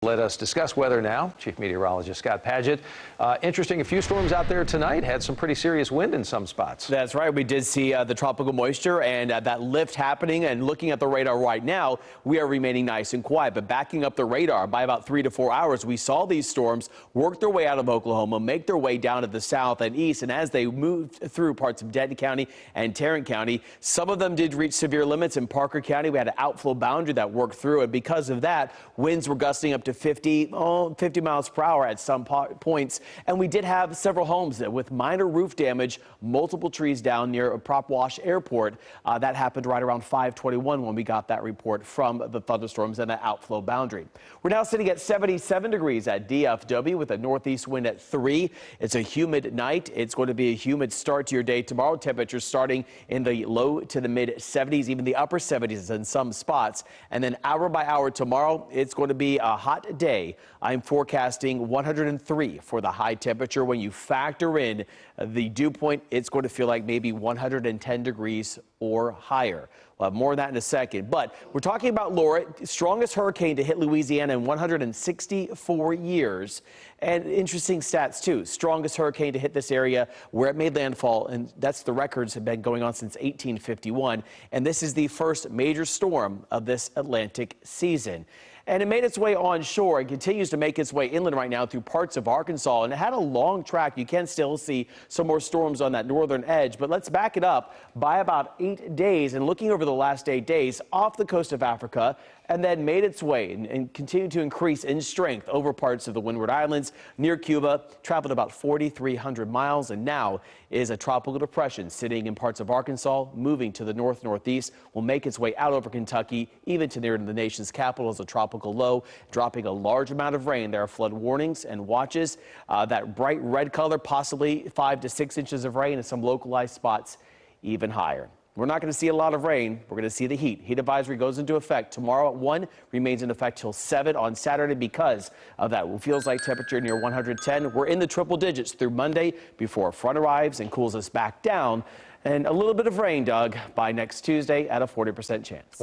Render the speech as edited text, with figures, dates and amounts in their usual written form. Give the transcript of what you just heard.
Let us discuss weather now. Chief Meteorologist Scott Padgett. Interesting, a few storms out there tonight. Had some pretty serious wind in some spots. That's right. We did see the tropical moisture and that lift happening. And looking at the radar right now, we are remaining nice and quiet. But backing up the radar by about 3 to 4 hours, we saw these storms work their way out of Oklahoma, make their way down to the south and east. And as they moved through parts of Denton County and Tarrant County, some of them did reach severe limits. In Parker County, we had an outflow boundary that worked through. And because of that, winds were gusting up to 50 miles per hour at some points. And we did have several homes with minor roof damage, multiple trees down near Prop Wash Airport. That happened right around 5:21 when we got that report from the thunderstorms and the outflow boundary. We're now sitting at 77 degrees at DFW with a northeast wind at 3. It's a humid night. It's going to be a humid start to your day tomorrow. Temperatures starting in the low to the mid 70s, even the upper 70s in some spots. And then hour by hour tomorrow, it's going to be a hot day. I'm forecasting 103 for the high temperature. When you factor in the dew point, it's going to feel like maybe 110 degrees or higher. We'll have more of that in a second. But we're talking about Laura, strongest hurricane to hit Louisiana in 164 years. And interesting stats, too. Strongest hurricane to hit this area where it made landfall. And that's the records have been going on since 1851. And this is the first major storm of this Atlantic season. And it made its way onshore and continues to make its way inland right now through parts of Arkansas. And it had a long track. You can still see some more storms on that northern edge. But let's back it up by about 8 days. And looking over the last 8 days off the coast of Africa, and then made its way and continued to increase in strength over parts of the Windward Islands near Cuba, traveled about 4,300 miles, and now is a tropical depression sitting in parts of Arkansas, moving to the north-northeast, will make its way out over Kentucky, even to near the nation's capital as a tropical low, dropping a large amount of rain. There are flood warnings and watches. That bright red color, possibly 5 to 6 inches of rain in some localized spots, even higher. We're not going to see a lot of rain. We're going to see the heat. Heat advisory goes into effect tomorrow at 1, remains in effect till 7 on Saturday because of that. It feels like temperature near 110. We're in the triple digits through Monday before a front arrives and cools us back down. And a little bit of rain, Doug, by next Tuesday at a 40% chance.